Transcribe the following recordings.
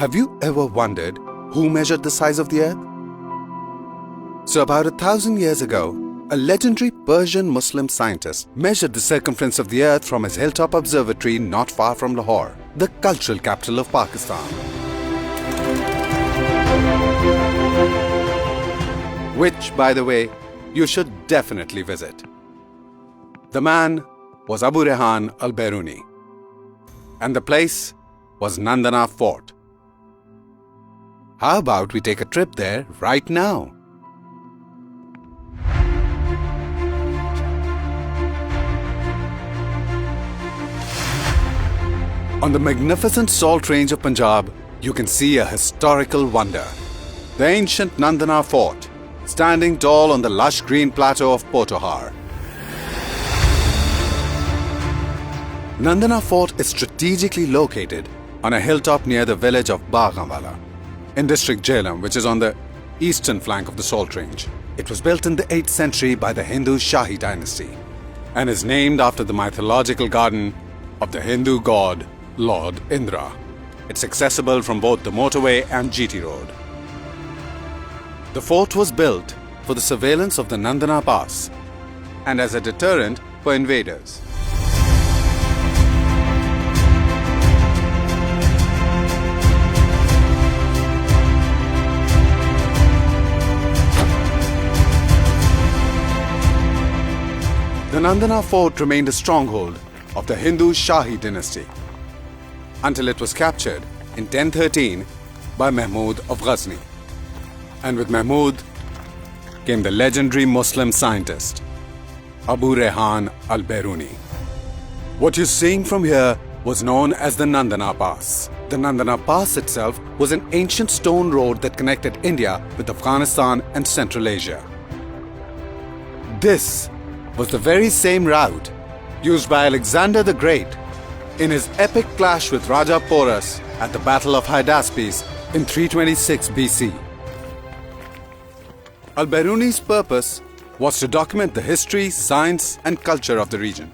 Have you ever wondered who measured the size of the Earth? So about 1,000 years ago, a legendary Persian Muslim scientist measured the circumference of the Earth from his hilltop observatory not far from Lahore, the cultural capital of Pakistan. Which, by the way, you should definitely visit. The man was Abu Rehan Al-Beruni, and the place was Nandana Fort. How about we take a trip there right now? On the magnificent salt range of Punjab, you can see a historical wonder. The ancient Nandana Fort, standing tall on the lush green plateau of Pothohar. Nandana Fort is strategically located on a hilltop near the village of Baghanwala, in district Jhelum, which is on the eastern flank of the salt range. It was built in the 8th century by the Hindu Shahi dynasty and is named after the mythological garden of the Hindu god Lord Indra. It's accessible from both the motorway and GT road. The fort was built for the surveillance of the Nandana Pass and as a deterrent for invaders. The Nandana Fort remained a stronghold of the Hindu Shahi dynasty until it was captured in 1013 by Mahmud of Ghazni. And with Mahmud came the legendary Muslim scientist Abu Rehan Al-Beruni. What you're seeing from here was known as the Nandana Pass. The Nandana Pass itself was an ancient stone road that connected India with Afghanistan and Central Asia. This was the very same route used by Alexander the Great in his epic clash with Raja Porus at the Battle of Hydaspes in 326 BC. Al-Biruni's purpose was to document the history, science and culture of the region.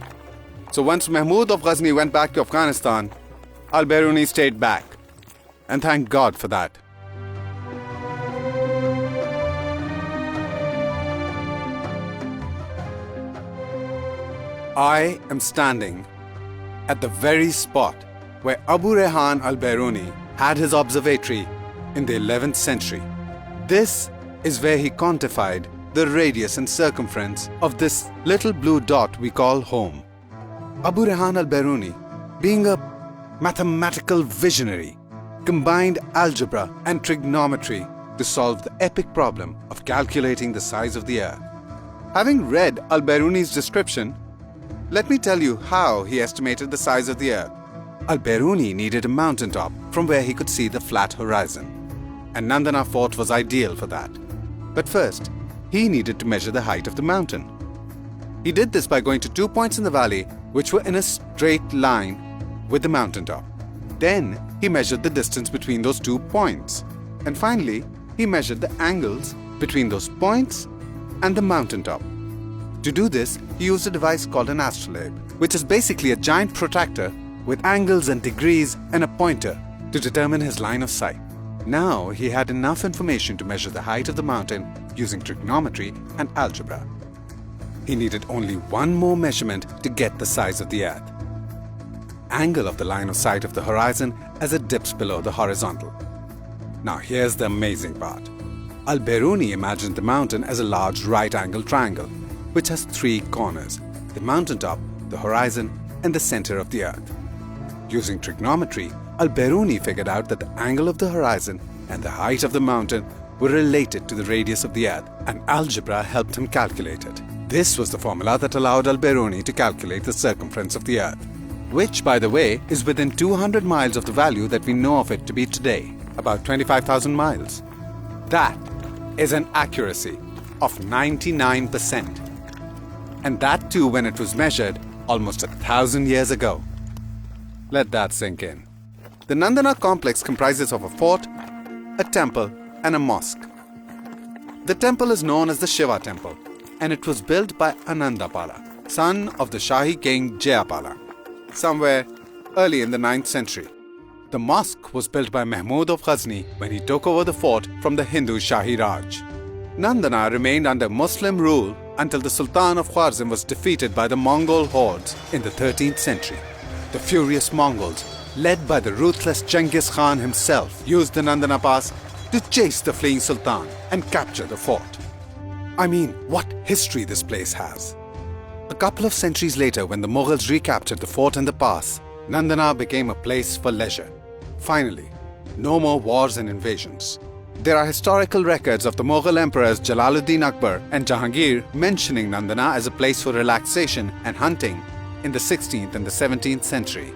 So once Mahmud of Ghazni went back to Afghanistan, Al-Biruni stayed back. And thank God for that. I am standing at the very spot where Abu Rehan Al-Beruni had his observatory in the 11th century. This is where he quantified the radius and circumference of this little blue dot we call home. Abu Rehan Al-Beruni, being a mathematical visionary, combined algebra and trigonometry to solve the epic problem of calculating the size of the Earth. Having read Al-Biruni's description, let me tell you how he estimated the size of the Earth. Al-Biruni needed a mountaintop from where he could see the flat horizon, and Nandana Fort was ideal for that. But first, he needed to measure the height of the mountain. He did this by going to 2 points in the valley which were in a straight line with the mountaintop. Then he measured the distance between those 2 points. And finally, he measured the angles between those points and the mountaintop. To do this, he used a device called an astrolabe, which is basically a giant protractor with angles and degrees and a pointer to determine his line of sight. Now he had enough information to measure the height of the mountain using trigonometry and algebra. He needed only one more measurement to get the size of the Earth. Angle of the line of sight of the horizon as it dips below the horizontal. Now here's the amazing part. Al-Biruni imagined the mountain as a large right-angled triangle, which has 3 corners: the mountaintop, the horizon, and the center of the Earth. Using trigonometry, Al-Biruni figured out that the angle of the horizon and the height of the mountain were related to the radius of the Earth, and algebra helped him calculate it. This was the formula that allowed Al-Biruni to calculate the circumference of the Earth, which, by the way, is within 200 miles of the value that we know of it to be today, about 25,000 miles. That is an accuracy of 99%. And that too when it was measured almost 1,000 years ago. Let that sink in. The Nandana complex comprises of a fort, a temple, and a mosque. The temple is known as the Shiva temple, and it was built by Anandapala, son of the Shahi king Jayapala, somewhere early in the 9th century. The mosque was built by Mahmud of Ghazni when he took over the fort from the Hindu Shahi Raj. Nandana remained under Muslim rule until the Sultan of Khwarizm was defeated by the Mongol hordes in the 13th century. The furious Mongols, led by the ruthless Genghis Khan himself, used the Nandana Pass to chase the fleeing Sultan and capture the fort. I mean, what history this place has. A couple of centuries later, when the Mughals recaptured the fort and the pass, Nandana became a place for leisure. Finally, no more wars and invasions. There are historical records of the Mughal emperors Jalaluddin Akbar and Jahangir mentioning Nandana as a place for relaxation and hunting in the 16th and the 17th century.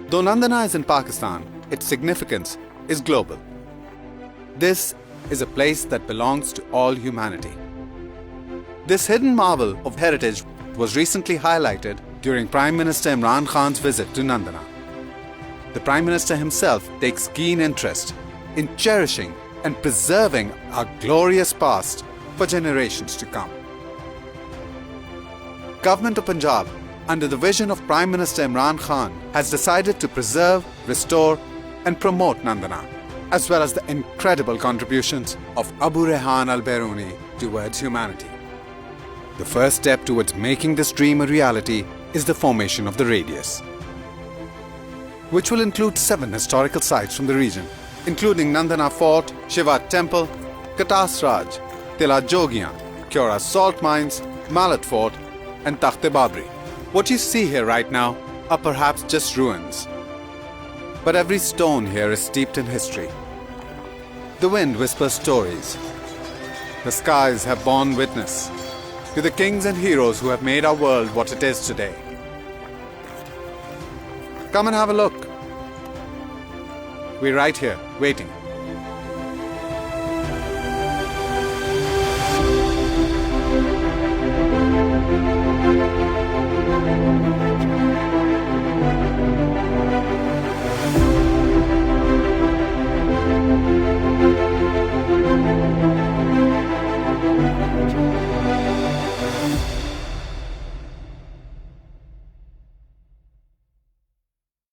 Though Nandana is in Pakistan, its significance is global. This is a place that belongs to all humanity. This hidden marvel of heritage was recently highlighted during Prime Minister Imran Khan's visit to Nandana. The Prime Minister himself takes keen interest in cherishing and preserving our glorious past for generations to come. Government of Punjab, under the vision of Prime Minister Imran Khan, has decided to preserve, restore and promote Nandana, as well as the incredible contributions of Abu Rehan Al-Beruni towards humanity. The first step towards making this dream a reality is the formation of the Radius, which will include 7 historical sites from the region, including Nandana Fort, Shiva Temple, Katas Raj, Tila Jogiyan, Kyora Salt Mines, Malat Fort and Takhte Babri. What you see here right now are perhaps just ruins, but every stone here is steeped in history. The wind whispers stories. The skies have borne witness to the kings and heroes who have made our world what it is today. Come and have a look. We're right here, waiting.